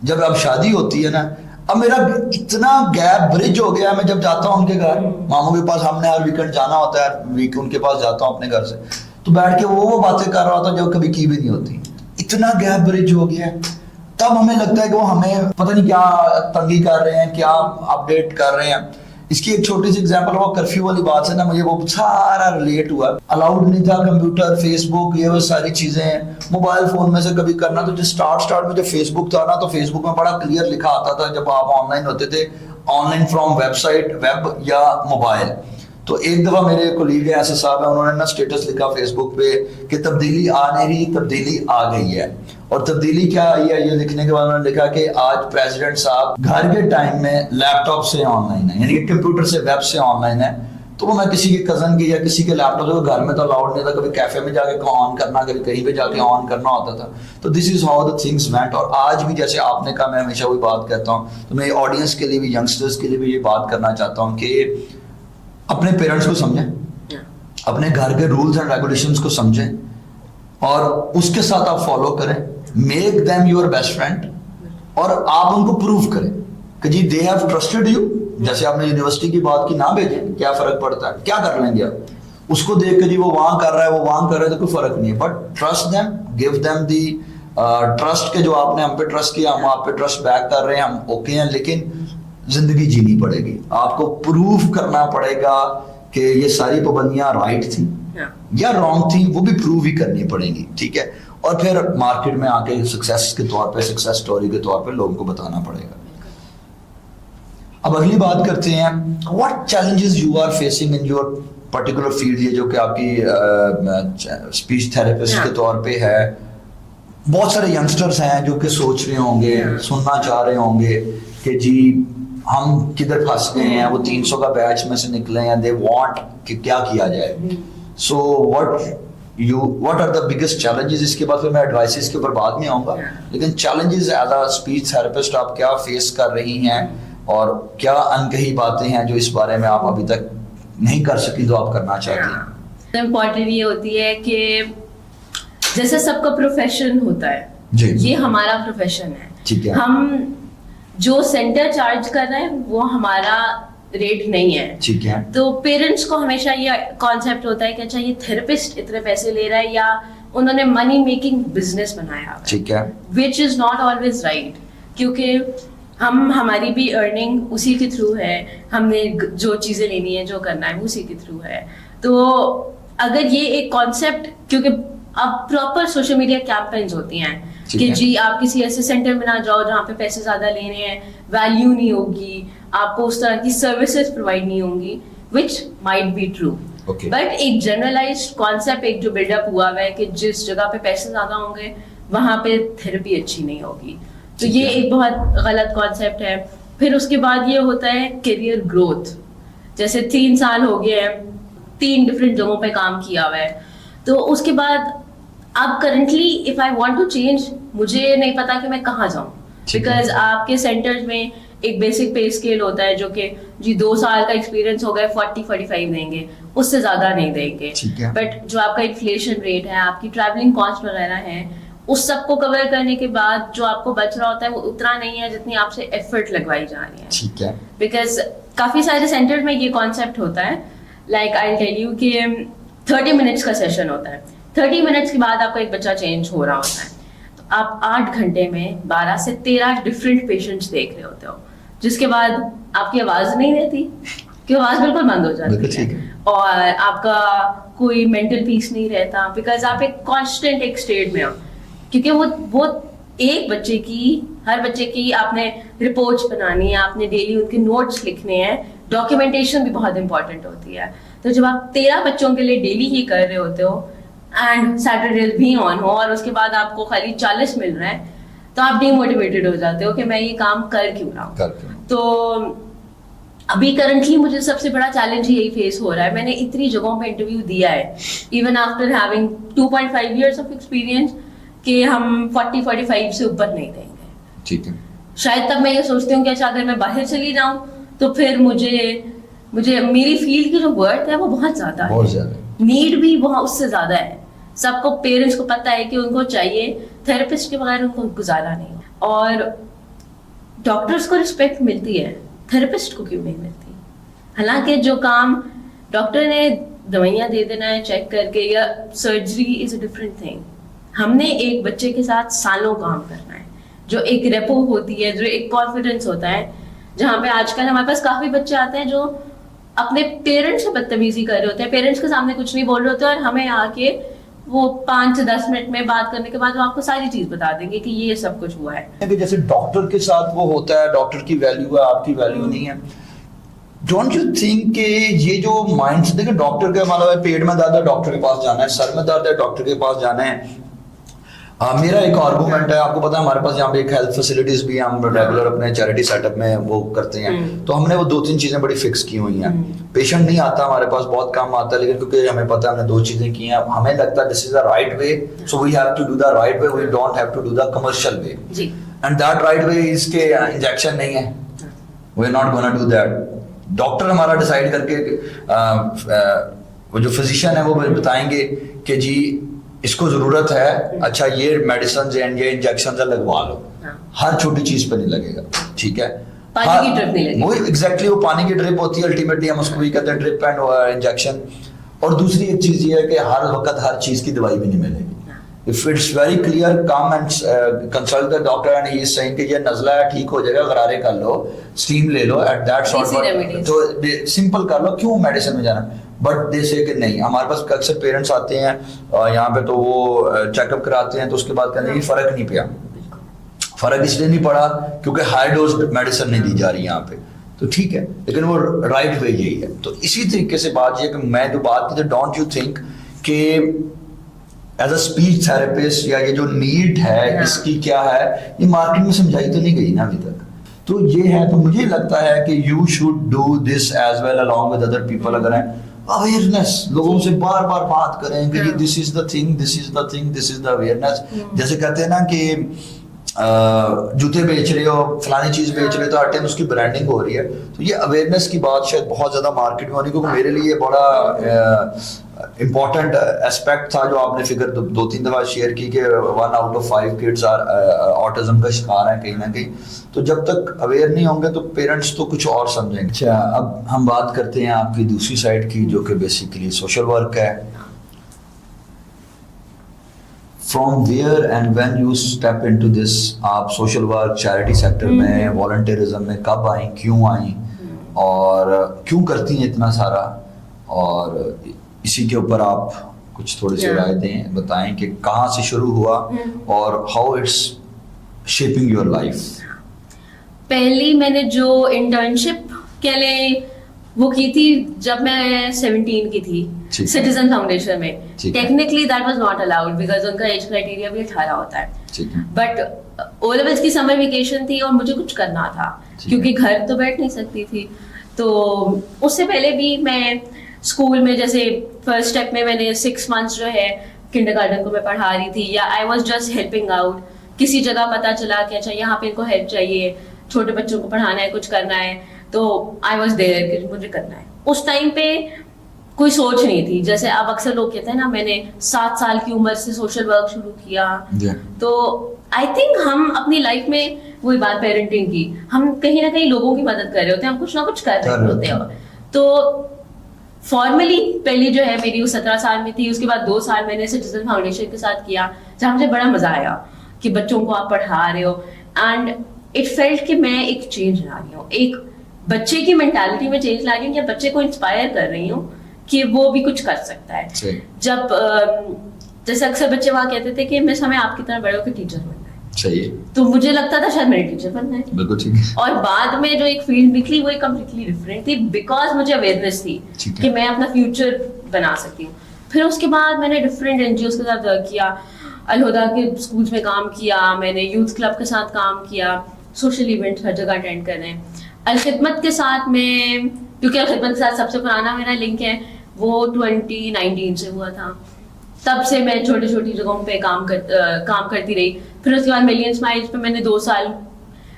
جب اب شادی ہوتی ہے نا, اب میرا اتنا گیپ برج ہو گیا. میں جب جاتا ہوں ان کے گھر, ماموں کے پاس, ہم نے ہر ویکنڈ جانا ہوتا ہے, ہر ویک ان کے پاس جاتا ہوں اپنے گھر سے, تو بیٹھ کے وہ باتیں کر رہا ہوتا جو کبھی کی بھی نہیں ہوتی. اتنا گیپ برج ہو گیا. تب ہمیں لگتا ہے کہ وہ ہمیں پتہ نہیں کیا تنگی کر رہے ہیں, کیا اپڈیٹ کر رہے ہیں. اس کی ایک چھوٹی سی ایگزامپل, وہ کرفیو والی بات سے نا مجھے وہ سارا ریلیٹ ہوا. الاؤڈ نہیں تھا کمپیوٹر, فیس بک, یہ وہ ساری چیزیں موبائل فون میں سے کبھی کرنا. تو جو اسٹارٹ میں جو فیس بک تھا نا, تو فیس بک میں بڑا کلیئر لکھا آتا تھا جب آپ آن لائن ہوتے تھے, online from website, web یا موبائل. تو ایک دفعہ میرے کولیگ ہیں ایسے صاحب ہیں, انہوں نے نا اسٹیٹس لکھا فیس بک پہ کہ تبدیلی آ نہیں رہی, تبدیلی آ گئی ہے. اور تبدیلی کیا آئی ہے, یہ لکھنے کے بعد انہوں نے لکھا کہ آج پریزیڈنٹ صاحب گھر کے ٹائم میں لیپ ٹاپ سے آن لائن ہے, یعنی کہ کمپیوٹر سے, ویب سے آن لائن ہے. تو وہ میں کسی کے کزن کی یا کسی کے لیپ ٹاپ سے, گھر میں تو الاؤڈ نہیں تھا, کبھی کیفے میں جا کے آن کرنا, کبھی کہیں پہ جا کے آن کرنا ہوتا تھا. تو this is how the things went. اور آج بھی جیسے آپ نے کہا, میں ہمیشہ وہی بات کہتا ہوں, تو میں آڈینس کے لیے بھی, ینگسٹرس کے لیے بھی یہ بات کرنا چاہتا ہوں کہ اپنے پیرنٹس کو سمجھیں, اپنے گھر کے رولز اینڈ ریگولیشنز کو سمجھیں, اور اس کے ساتھ آپ فالو کریں. Make them your best friend, اور آپ ان کو پروف کریں کہ جی دے ہیو ٹرسٹڈ یو. جیسے آپ نے یونیورسٹی کی بات کی, نہ بھیجیں, کیا فرق پڑتا ہے, کیا کر لیں گے آپ اس کو دیکھ کے, جی وہ وہاں کر رہا ہے, وہ وہاں کر رہا ہے, تو کوئی فرق نہیں ہے. But trust them, give them the trust کے جو آپ نے ہم پہ ٹرسٹ کیا, ہم آپ پہ ٹرسٹ بیک کر رہے ہیں, ہم اوکے ہیں. لیکن زندگی جینی پڑے گی, آپ کو پروف کرنا پڑے گا کہ یہ ساری پابندیاں رائٹ تھیں یا رانگ تھیں, وہ بھی پروو ہی کرنی پڑیں گی. ٹھیک ہے, اور پھر مارکیٹ میں آ کے سکسیس کے طور پہ, سکسیس سٹوری کے طور پہ لوگوں کو بتانا پڑے گا. اب اگلی بات کرتے ہیں, what challenges you are facing in your particular field. یہ جو کہ آپ کی اسپیچ تھراپسٹ کے طور پہ ہے. بہت سارے ینگسٹرس ہیں جو کہ سوچ رہے ہوں گے, سننا چاہ رہے ہوں گے کہ جی ہم کدھر پھنس گئے ہیں, وہ 300 کا بیچ میں سے نکلے ہیں, دے وانٹ کہ کیا کیا جائے. سو what are the biggest challenges. اس کے بعد پھر میں ایڈوائسز کے اوپر بعد میں آؤں گا, لیکن challenges as a speech therapist آپ کیا فیس کر رہی ہیں, اور کیا انکہی باتیں ہیں جو اس بارے میں آپ ابھی تک نہیں کر سکی جو آپ کرنا چاہتی ہیں. امپورٹنٹ یہ ہوتی ہے کہ جیسے سب کا پروفیشن ہوتا ہے, یہ ہمارا پروفیشن ہے. ٹھیک ہے, ہم جو سینٹر چارج کر رہے ہیں وہ ہمارا ریٹ نہیں ہے. ٹھیک ہے, تو پیرنٹس کو ہمیشہ یہ کانسیپٹ ہوتا ہے کہ اچھا یہ تھراپسٹ اتنے پیسے لے رہا ہے, یا انہوں نے منی میکنگ بزنس بنایا, ٹھیک ہے, وچ از ناٹ آلویز رائٹ. کیونکہ ہماری بھی ارننگ اسی کے تھرو ہے, ہم نے جو چیزیں لینی ہے, جو کرنا ہے, اسی کے تھرو ہے. تو اگر یہ ایک کانسیپٹ, کیونکہ اب پراپر سوشل میڈیا کیمپینز ہوتی ہیں کہ جی آپ کسی ایسے سینٹر میں نہ جاؤ جہاں پہ پیسے زیادہ لینے ہیں, ویلیو نہیں ہوگی, آپ کو اس طرح کی سروسز پرووائڈ نہیں ہوں گی, which might be true. But ایک جنرلائزڈ کانسیپٹ ایک جو بلڈ اپ ہوا ہے کہ جس جگہ پہ پیسے زیادہ ہوں گے وہاں پہ تھراپی اچھی نہیں ہوگی, تو یہ ایک بہت غلط کانسیپٹ ہے. پھر اس کے بعد یہ ہوتا ہے کیریئر گروتھ. جیسے 3 سال ہو گئے ہیں, 3 ڈفرینٹ جگہوں پہ کام کیا ہوا ہے, تو اس کے بعد اب currently if I want to change, مجھے نہیں پتا کہ میں کہاں جاؤں, بیکاز آپ کے سینٹرز میں ایک بیسک پے اسکیل ہوتا ہے جو کہ جی 2 سال کا ایکسپیرینس ہو گئے 40-45 دیں گے, اس سے زیادہ نہیں دیں گے. بٹ جو آپ کا انفلیشن ریٹ ہے, آپ کی ٹریولنگ کاسٹ وغیرہ ہے, اس سب کو کور کرنے کے بعد جو آپ کو بچ رہا ہوتا ہے وہ اتنا نہیں ہے جتنی آپ سے ایفرٹ لگوائی جا رہی ہے. ٹھیک ہے, بیکاز کافی سارے سینٹر میں یہ کانسیپٹ ہوتا ہے, لائک آئی ٹیل یو کہ 30 منٹس کا سیشن ہوتا ہے, 30 منٹس کے بعد آپ کا ایک بچہ چینج ہو رہا ہوتا ہے, تو آپ 8 گھنٹے میں 12 سے 13 ڈفرینٹ پیشنٹس دیکھ رہے ہوتے ہو, جس کے بعد آپ کی آواز نہیں رہتی, کہ آواز بالکل بند ہو جاتی ہے, اور آپ کا کوئی مینٹل پیس نہیں رہتا, بیکاز آپ ایک کانسٹنٹ ایک اسٹیٹ میں ہو, کیونکہ وہ ایک بچے کی, ہر بچے کی آپ نے رپورٹس بنانی ہے, آپ نے ڈیلی ان کے نوٹس لکھنے ہیں, ڈاکیومنٹیشن بھی بہت امپورٹنٹ ہوتی ہے. تو جب آپ 13 بچوں کے لیے ڈیلی ہی کر رہے ہوتے ہو اینڈ سیٹرڈیز بھی آن ہو اور اس کے بعد آپ کو خالی 40 مل رہا ہے, تو آپ ڈی موٹیویٹڈ ہو جاتے ہو کہ میں یہ کام کر کیوں رہا ہوں. تو ابھی کرنٹلی مجھے سب سے بڑا چیلنج یہی فیس ہو رہا ہے. میں نے اتنی جگہوں پہ انٹرویو دیا ہے, even after having 2.5 years of experience, کہ ہم 40-45 سے اوپر نہیں دیں گے. ٹھیک ہے. شاید تب میں یہ سوچتی ہوں کہ اچھا اگر میں باہر چلی جاؤں تو پھر مجھے میری فیلڈ کی جو ورتھ ہے وہ بہت زیادہ ہے, بہت زیادہ, نیڈ بھی بہت اس سے زیادہ ہے. سب کو, پیرنٹس کو پتہ ہے کہ ان کو چاہیے, تھراپسٹ کے بغیر ان کو گزارا نہیں. اور ڈاکٹرس کو رسپیکٹ ملتی ہے, تھراپسٹ کو کیوں نہیں ملتی؟ حالانکہ جو کام ڈاکٹر نے دوائیاں دے دینا ہے چیک کر کے, یا surgery is a different thing. ہم نے ایک بچے کے ساتھ سالوں کام کرنا ہے, جو ایک ریپو ہوتی ہے, جو ایک کانفیڈنس ہوتا ہے, جہاں پہ آج کل ہمارے پاس کافی بچے آتے ہیں جو اپنے پیرنٹس سے بدتمیزی کر رہے ہوتے ہیں, پیرنٹس کے سامنے کچھ نہیں بول رہے ہوتے, اور ہمیں آ کے وہ 5 سے 10 منٹ میں بات کرنے کے بعد وہ آپ کو ساری چیز بتا دیں گے کہ یہ سب کچھ ہوا ہے. جیسے ڈاکٹر کے ساتھ وہ ہوتا ہے, ڈاکٹر کی ویلیو ہے, آپ کی ویلیو نہیں ہے. ڈونٹ یو تھنک کہ یہ جو مائنڈ سے, دیکھیں ڈاکٹر کا مطلب ہے پیٹ میں درد ہے ڈاکٹر کے پاس جانا ہے, سر میں درد ہے ڈاکٹر کے پاس جانا ہے. میرا ایک آرگومنٹ ہے, آپ کو پتا ہے ہمارے پاس یہاں پہ ایک ہیلتھ فیسلٹیز بھی ہم ریگولر اپنے چیریٹی سیٹ اپ میں وہ کرتے ہیں, تو ہم نے وہ 2-3 چیزیں بڑی فکس کی ہوئی ہیں. پیشنٹ نہیں آتا ہمارے پاس, بہت کم آتا ہے, لیکن کیونکہ ہمیں پتا ہے ہم نے 2 چیزیں کی ہیں, ہمیں لگتا ہے this is the right way, so we have to do the right way, we don't have to do the commercial way. And that right way is کہ انجیکشن نہیں ہے, we are not gonna do that. Doctor ہمارا decide کر کے, وہ جو physician ہے وہ بتائیں گے کہ جی اس کو ضرورت ہے, اچھا یہ میڈیسنز ہیں, یہ انجیکشنز ہیں, لگوا لو. ہر چھوٹی چیز پہ نہیں لگے گا, ٹھیک ہے, پانی کی ڈرپ نہیں لگے گی. وہ ایگزیکٹلی وہ پانی کی ڈرپ ہوتی ہے, الٹیمیٹلی ہم اس کو بھی کہتے ہیں ڈرپ اینڈ انجیکشن. اور دوسری ایک چیز یہ ہے کہ ہر وقت ہر چیز کی دوائی بھی نہیں ملے گی. If it's very clear, come and consult the doctor and he is saying کہ یہ نزلہ ہے, ٹھیک ہو جائے گا, غرارے کر لو, اسٹیم لے لو, at that sort of, تو سمپل کر لو, کیوں میڈیسن میں جانا. بٹ دے سے کہ نہیں, ہمارے پاس اکثر پیرنٹس آتے ہیں یہاں پہ, تو وہ چیک اپ کراتے ہیں, تو اس کے بعد کہتے ہیں فرق نہیں پیا. فرق اس لیے نہیں پڑا کیونکہ ہائی ڈوز میڈیسن نہیں دی جا رہی یہاں پہ, تو ٹھیک ہے, لیکن وہ رائٹ وے یہی ہے. تو اسی طریقے سے بات یہ ہے کہ میں جو بات کی, ڈونٹ یو تھنک کہ ایز اے اسپیچ تھراپسٹ یا یہ جو نیڈ ہے اس کی کیا ہے, یہ مارکیٹ میں سمجھائی تو نہیں گئی نا ابھی تک. تو یہ ہے, تو مجھے لگتا ہے کہ you should do this as well along with other people. اگر ہیں اویئرنیس, لوگوں سے بار بار بات کریں کہ this is the thing, this is the thing, this is the awareness. جیسے کہتے ہیں نا کہ جوتے بیچ رہے ہو, فلانی چیز بیچ رہے, تو ہر ٹائم اس کی برانڈنگ ہو رہی ہے. تو یہ اویئرنیس کی بات شاید بہت زیادہ مارکیٹ میں ہونی, کیونکہ میرے لیے بڑا امپورٹنٹ اسپیکٹ تھا جو آپ نے فگر 2-3 دفعہ شیئر کی کہ 1 out of 5 kids آٹزم کا شکار ہیں کہیں نہ کہیں. تو جب تک اویئر نہیں ہوں گے تو پیرنٹس تو کچھ اور سمجھیں گے. اچھا, اب ہم بات کرتے ہیں آپ کی دوسری سائڈ کی, جو کہ بیسیکلی سوشل ورک ہے. From where and when you step into this, آپ سوشل ورک چیریٹی سیکٹر میں والنٹیرزم میں کب آئیں, کیوں آئیں, اور کیوں کرتی ہیں اتنا سارا, اور اسی کے اوپر آپ کچھ تھوڑی سی رائے دیں, بتائیں کہ کہاں سے شروع ہوا اور how it's shaping your life. پہلی میں نے جو انٹرنشپ کے لیے وہ کی تھی جب میں 17 کی تھی, سٹیزن فاؤنڈیشن میں. Technically that was not allowed because ان کا ایج کرائٹیریا بھی 18 ہوتا ہے, بٹ او لیولس کی سمر ویکیشن تھی اور مجھے کچھ کرنا تھا کیونکہ گھر تو بیٹھ نہیں سکتی تھی. تو اس سے پہلے بھی میں اسکول میں, جیسے فرسٹ اسٹیپ میں نے 6 months جو ہے کنڈر گارڈن کو میں پڑھا رہی تھی, یا I was just helping out. کسی جگہ پتہ چلا کہ اچھا یہاں پہ ان کو ہیلپ چاہیے, چھوٹے بچوں کو پڑھانا ہے, کچھ کرنا ہے, تو آئی واز دیئر کہ مجھے کرنا ہے. اس ٹائم پہ کوئی سوچ نہیں تھی. جیسے اب اکثر لوگ کہتے ہیں نا میں نے 7 سال کی عمر سے سوشل ورک شروع کیا, تو آئی تھنک ہم اپنی لائف میں وہی بات پیرنٹنگ کی, ہم کہیں نہ کہیں لوگوں کی مدد کر رہے ہوتے ہیں, ہم کچھ نہ کچھ کر رہے ہوتے ہیں. تو فارملی پہلی جو ہے میری وہ 17 سال میں تھی. اس کے بعد 2 سال میں نے سٹیزن فاؤنڈیشن کے ساتھ کیا, جہاں مجھے بڑا مزہ آیا کہ بچوں کو آپ پڑھا رہے ہو, اینڈ اٹ فیلٹ کہ میں ایک چینج لا رہی ہوں, ایک بچے کی مینٹالٹی میں چینج لا رہی ہوں, یا بچے کو انسپائر کر رہی ہوں کہ وہ بھی کچھ کر سکتا ہے. جب جیسے اکثر بچے وہاں کہتے تھے کہ مس ہمیں آپ کی طرح بڑے ہو کے ٹیچر بننا ہے, صحیح ہے. تو مجھے لگتا تھا شاید میں نے ٹیچر بننا ہے. بالکل ٹھیک ہے. اور بعد میں جو ایک فیلڈ نکلی وہ کمپلیٹلی ڈفرینٹ تھی, بیکاز مجھے اویئرنیس تھی کہ میں اپنا فیوچر بنا سکتی ہوں. پھر اس کے بعد میں نے ڈفرینٹ این جی اوز کے ساتھ ورک کیا, الہدا کے اسکولس میں کام کیا, میں نے یوتھ کلب کے ساتھ کام کیا, سوشل ایونٹ ہر جگہ اٹینڈ کرنے. الخدمت کے ساتھ میں, کیونکہ الخدمت کے ساتھ سب سے پرانا میرا لنک ہے, وہ 2019 سے ہوا تھا. تب سے میں چھوٹی چھوٹی جگہوں پہ کام کرتی رہی. پھر اس کے بعد ملین اسمائلس پہ میں نے 2 سال,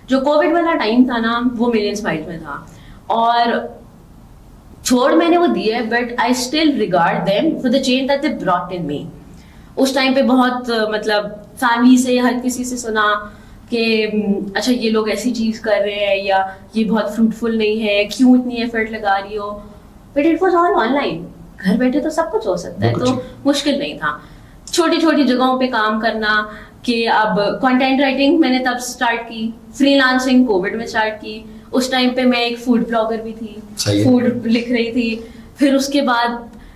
جو کووڈ والا ٹائم تھا نا وہ ملین اسمائلس میں تھا, اور چھوڑ میں نے وہ دیا ہے, but I still regard them for the change that they brought in me. اس ٹائم پہ بہت مطلب فیملی سے ہر کسی سے سنا کہ اچھا یہ لوگ ایسی چیز کر رہے ہیں, یا یہ بہت فروٹفل نہیں ہے, کیوں اتنی ایفرٹ لگا رہی ہو. But it was all online, گھر بیٹھے تو سب کچھ ہو سکتا ہے, تو مشکل نہیں تھا. چھوٹی چھوٹی جگہوں پہ کام کرنا, کہ اب کنٹینٹ رائٹنگ میں نے تب اسٹارٹ کی, فری لانسنگ کووڈ میں اسٹارٹ کی. اس ٹائم پہ میں ایک فوڈ بلاگر بھی تھی, فوڈ لکھ رہی تھی. پھر اس کے بعد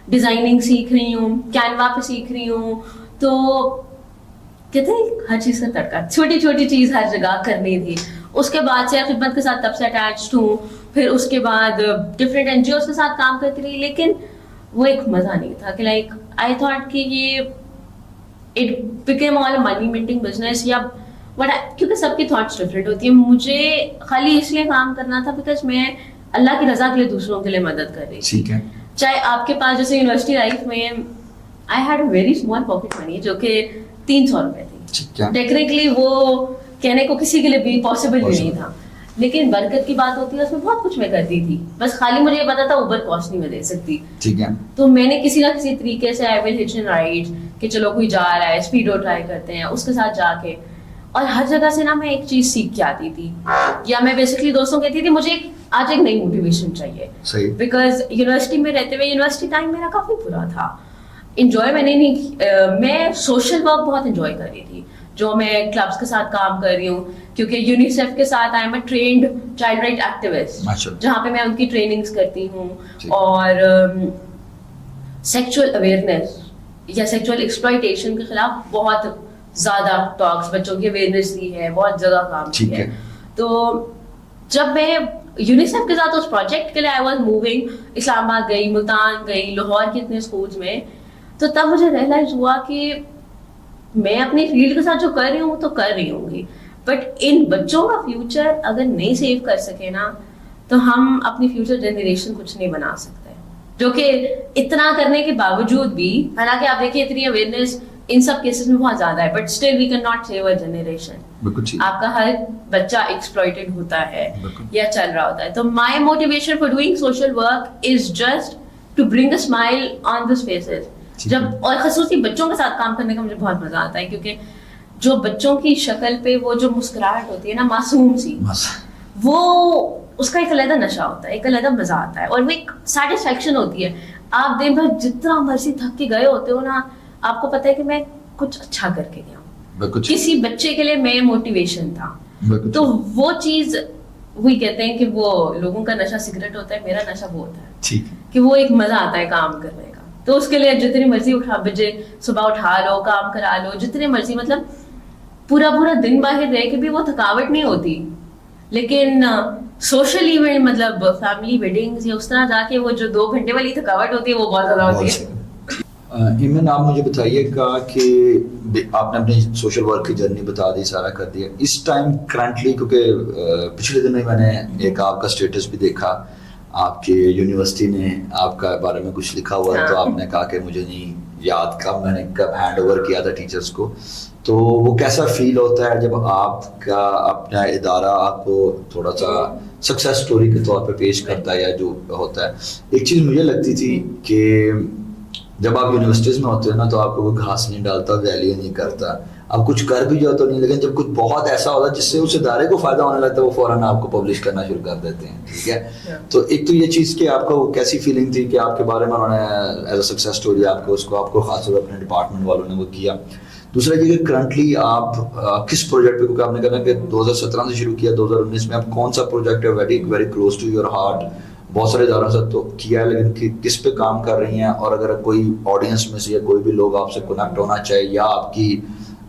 ڈیزائننگ سیکھ رہی ہوں, کینوا پہ سیکھ رہی ہوں. تو کہتے ہیں ہر چیز کا تڑکا, چھوٹی چھوٹی چیز ہر جگہ کرنی تھی. اس کے بعد سے خدمت کے ساتھ تب سے اٹیچڈ ہوں. پھر اس کے بعد ڈفرینٹ این جی اوز کے ساتھ کام کرتی رہی, لیکن وہ ایک مزہ نہیں تھا. کہ لائک آئی تھاٹ کہ یہ it became all money minting business, یا کیونکہ سب کی تھاٹس ڈفرینٹ ہوتی ہیں. مجھے خالی اس لیے کام کرنا تھا بیکاز میں اللہ کی رضا کے لیے دوسروں کے لیے مدد کر رہی تھی. ٹھیک ہے. چاہے آپ کے پاس جیسے یونیورسٹی لائف میں I had a very small pocket money جو کہ 300 روپے تھی. ٹیکنیکلی وہ کہنے کو کسی کے لیے بھی پاسبل بھی نہیں تھا, لیکن برکت کی بات ہوتی ہے, اس میں بہت کچھ میں کرتی تھی. بس خالی مجھے یہ پتا تھا اوبر کاسٹ نہیں میں دے سکتی. ٹھیک ہے. تو میں نے کسی نہ کسی طریقے سے آئی ول ہچ اینڈ رائڈ کہ چلو کوئی جا رہا ہے, اسپیڈو ٹرائی کرتے ہیں, اس کے ساتھ جا کے. اور ہر جگہ سے نا میں ایک چیز سیکھ کے آتی تھی, یا میں بیسکلی دوستوں کہتی تھی مجھے آج ایک نئی موٹیویشن چاہیے. بیکاز یونیورسٹی میں رہتے ہوئے یونیورسٹی ٹائم میرا کافی برا تھا. انجوائے میں نے نہیں, میں سوشل ورک بہت انجوائے کر رہی تھی, جو میں کلبس کے ساتھ کام کر رہی ہوں, کیونکہ یونیسیف کے ساتھ I am a trained child right activist, جہاں پہ میں ان کی ٹریننگس کرتی ہوں. اور سیکچوئل اویئرنیس یا سیکچوئل ایکسپلائٹیشن کے خلاف بہت زیادہ ٹاکس, بچوں کی اویئرنیس دی ہے, بہت جگہ کام کیا ہے. تو جب میں یونیسیف کے ساتھ اس پروجیکٹ کے لیے آئی واز موونگ, اسلام آباد گئی, ملتان گئی, لاہور کے اتنے اسکولس میں, تو تب مجھے ریئلائز ہوا کہ میں اپنی فیلڈ کے ساتھ جو کر رہی ہوں تو کر رہی ہوں گی, بٹ ان بچوں کا فیوچر اگر نہیں سیو کر سکے نا تو ہم اپنی فیوچر جنریشن کچھ نہیں بنا سکتے. جو کہ اتنا کرنے کے باوجود بھی, حالانکہ آپ دیکھیے اتنی اویئرنیس ان سب کیسز میں بہت زیادہ ہے, but still we can not save a generation. آپ کا ہر بچہ ایکسپلوئٹڈ ہوتا ہے یا چل رہا ہوتا ہے. تو my motivation for doing social work is just to bring a smile on those faces. جب اور خصوصی بچوں کے ساتھ کام کرنے کا مجھے بہت مزہ آتا ہے, کیونکہ جو بچوں کی شکل پہ وہ جو مسکراہٹ ہوتی ہے نا معصوم سی, وہ اس کا ایک علیحدہ نشہ ہوتا ہے, ایک علیحدہ مزہ آتا ہے, اور وہ ایک سیٹسفیکشن ہوتی ہے. آپ دن بھر جتنا مرضی تھک کے گئے ہوتے ہو نا, آپ کو پتہ ہے کہ میں کچھ اچھا کر کے گیا ہوں, کسی بچے کے لیے میں موٹیویشن تھا. تو وہ چیز وہی کہتے ہیں کہ وہ لوگوں کا نشہ سگریٹ ہوتا ہے, میرا نشہ وہ ہوتا ہے کہ وہ ایک مزہ آتا ہے کام کرنے کا. تو اس کے لیے جتنی مرضی بجے صبح اٹھا لو, کام کرا لو, جتنے مرضی, مطلب پورا دن باہر رہ کے بھی وہ تھکاوٹ نہیں ہوتی. لیکن سوشل ایونٹ مطلب فیملی ویڈنگز یا اس طرح جا کے وہ جو 2 گھنٹے والی تھکاوٹ ہوتی ہے وہ بہت زیادہ ہوتی ہے. ایمن آپ مجھے بتائیے گا کہ آپ نے اپنی سوشل ورک کی جرنی بتا دی, سارا کر دیا. اس ٹائم کرنٹلی, کیونکہ پچھلے دنوں میں نے ایک آپ کا اسٹیٹس بھی دیکھا, آپ کی یونیورسٹی نے آپ کا بارے میں کچھ لکھا ہوا ہے, تو آپ نے کہا کہ مجھے نہیں یاد کب میں نے ہینڈ اوور کیا تھا ٹیچرس کو. تو وہ کیسا فیل ہوتا ہے جب آپ کا اپنا ادارہ آپ کو تھوڑا سا سکسیس اسٹوری کے طور پہ پیش کرتا ہے, یا جو ہوتا ہے. ایک چیز مجھے لگتی تھی کہ جب آپ یونیورسٹیز میں ہوتے ہیں نا تو آپ کو کوئی گھاس نہیں ڈالتا, ویلیو نہیں کرتا, آپ کچھ کر بھی جاؤ تو نہیں, لیکن جب کچھ بہت ایسا ہوتا ہے جس سے اس ادارے کو فائدہ ہونے لگتا ہے, وہ فوراً آپ کو پبلش کرنا شروع کر دیتے ہیں. ٹھیک ہے. تو ایک تو یہ چیز کہ آپ کو کیسی فیلنگ تھی کہ آپ کے بارے میں انہوں نے ایز اے سکسیس اسٹوری آپ کو خاص طور پر اپنے ڈپارٹمنٹ والوں نے وہ کیا. دوسرا یہ کہ کرنٹلی آپ کس پروجیکٹ پہ, کیونکہ آپ نے کہا کہ 2017 سے شروع کیا, 2019 میں آپ کون سا پروجیکٹ ہے very close to your heart, بہت سارے اداروں سے تو کیا ہے, لیکن کس پہ کام کر رہی ہیں, اور اگر کوئی آڈینس میں سے یا کوئی بھی لوگ آپ سے کنیکٹ ہونا چاہے یا آپ کی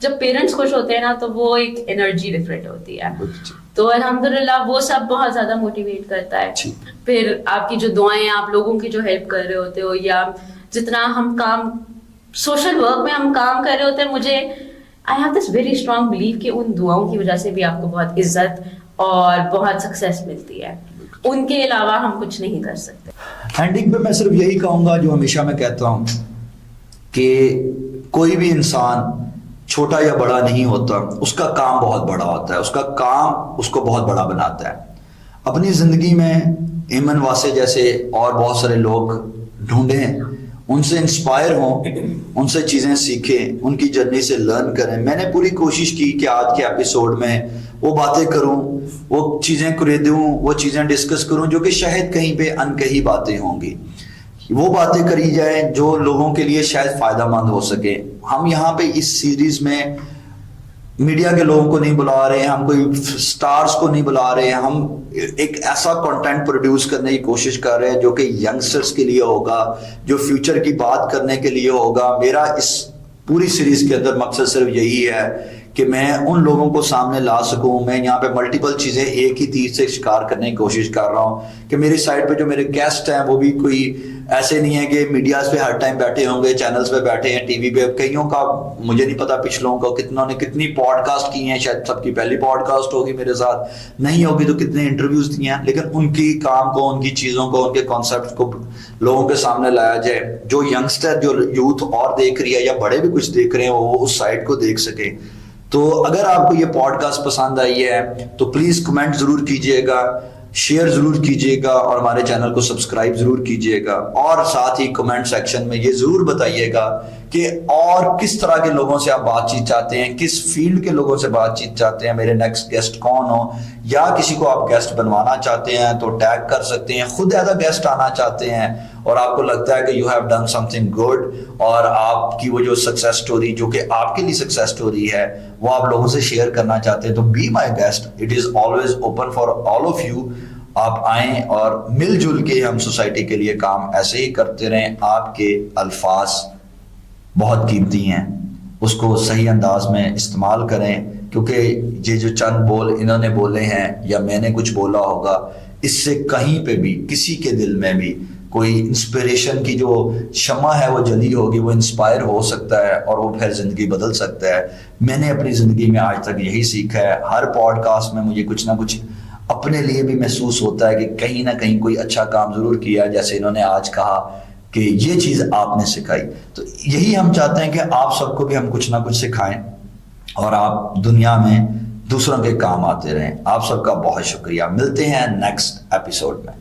جب پیرنٹس خوش ہوتے ہیں نا تو وہ ایک انرجی ڈفرینٹ ہوتی ہے. تو الحمدللہ وہ سب بہت زیادہ موٹیویٹ کرتا ہے. پھر آپ کی جو دعائیں, آپ لوگوں کی جو ہیلپ کر رہے ہوتے ہو, یا جتنا ہم کام سوشل ورک میں ہم کام کر رہے ہوتے ہیں, مجھے I have this very strong belief کہ ان دعاؤں کی وجہ سے بھی آپ کو بہت عزت اور بہت سکسیس ملتی ہے. ان کے علاوہ ہم کچھ نہیں کر سکتے. اینڈنگ پہ میں صرف یہی کہوں گا جو ہمیشہ میں کہتا ہوں کہ کوئی بھی انسان چھوٹا یا بڑا نہیں ہوتا, اس کا کام بہت بڑا ہوتا ہے, اس کا کام اس کو بہت بڑا بناتا ہے. اپنی زندگی میں ایمن واسع جیسے اور بہت سارے لوگ ڈھونڈیں, ان سے انسپائر ہوں, ان سے چیزیں سیکھیں, ان کی جرنی سے لرن کریں. میں نے پوری کوشش کی کہ آج کے ایپیسوڈ میں وہ باتیں کروں, وہ چیزیں خریدوں, وہ چیزیں ڈسکس کروں جو کہ شاید کہیں پہ انکہی باتیں ہوں گی. وہ باتیں کری جائیں جو لوگوں کے لیے شاید فائدہ مند ہو سکے. ہم یہاں پہ اس سیریز میں میڈیا کے لوگوں کو نہیں بلا رہے ہیں, ہم کوئی سٹارز کو نہیں بلا رہے ہیں, ہم ایک ایسا کنٹینٹ پروڈیوس کرنے کی کوشش کر رہے ہیں جو کہ ینگسٹرز کے لیے ہوگا, جو فیوچر کی بات کرنے کے لیے ہوگا. میرا اس پوری سیریز کے اندر مقصد صرف یہی ہے کہ میں ان لوگوں کو سامنے لا سکوں. میں یہاں پہ ملٹیپل چیزیں ایک ہی تیر سے شکار کرنے کی کوشش کر رہا ہوں کہ میری سائٹ پہ جو میرے گیسٹ ہیں وہ بھی کوئی ایسے نہیں ہے کہ میڈیاز پہ ہر ٹائم بیٹھے ہوں گے, چینلز پہ بیٹھے ہیں, ٹی وی پہ. کئیوں کا مجھے نہیں پتا پچھلوں کا کتنوں نے کتنی پوڈ کاسٹ کی ہیں, شاید سب کی پہلی پوڈ کاسٹ ہوگی میرے ساتھ, نہیں ہوگی تو کتنے انٹرویوز دیے ہیں. لیکن ان کی کام کو, ان کی چیزوں کو, ان کے کانسیپٹ کو لوگوں کے سامنے لایا جائے. جو ینگسٹر, جو یوتھ اور دیکھ رہی ہے یا بڑے بھی کچھ دیکھ رہے ہیں, وہ اس سائٹ کو دیکھ سکیں. تو اگر آپ کو یہ پوڈ کاسٹ پسند آئی ہے تو پلیز کمنٹ ضرور کیجئے گا, شیئر ضرور کیجئے گا, اور ہمارے چینل کو سبسکرائب ضرور کیجئے گا. اور ساتھ ہی کمنٹ سیکشن میں یہ ضرور بتائیے گا کہ اور کس طرح کے لوگوں سے آپ بات چیت چاہتے ہیں, کس فیلڈ کے لوگوں سے بات چیت چاہتے ہیں, میرے نیکسٹ گیسٹ کون ہو, یا کسی کو آپ گیسٹ بنوانا چاہتے ہیں تو ٹیگ کر سکتے ہیں. خود ایز اے گیسٹ آنا چاہتے ہیں اور آپ کو لگتا ہے کہ you have done some thing good, اور آپ کی وہ جو سکسیس سٹوری جو کہ آپ کے لیے سکسیس سٹوری ہے وہ آپ لوگوں سے شیئر کرنا چاہتے ہیں, تو be my guest. It is always open for all of you. آپ آئیں اور مل جل کے ہم سوسائٹی کے لیے کام ایسے ہی کرتے رہیں. آپ کے الفاظ بہت قیمتی ہیں, اس کو صحیح انداز میں استعمال کریں, کیونکہ یہ جو چند بول انہوں نے بولے ہیں یا میں نے کچھ بولا ہوگا, اس سے کہیں پہ بھی کسی کے دل میں بھی کوئی انسپریشن کی جو شمع ہے وہ جلی ہوگی, وہ انسپائر ہو سکتا ہے اور وہ پھر زندگی بدل سکتا ہے. میں نے اپنی زندگی میں آج تک یہی سیکھا ہے. ہر پوڈ کاسٹ میں مجھے کچھ نہ کچھ اپنے لیے بھی محسوس ہوتا ہے کہ کہیں نہ کہیں کوئی اچھا کام ضرور کیا, جیسے انہوں نے آج کہا کہ یہ چیز آپ نے سکھائی. تو یہی ہم چاہتے ہیں کہ آپ سب کو بھی ہم کچھ نہ کچھ سکھائیں اور آپ دنیا میں دوسروں کے کام آتے رہیں. آپ سب کا بہت شکریہ. ملتے ہیں نیکسٹ ایپیسوڈ میں.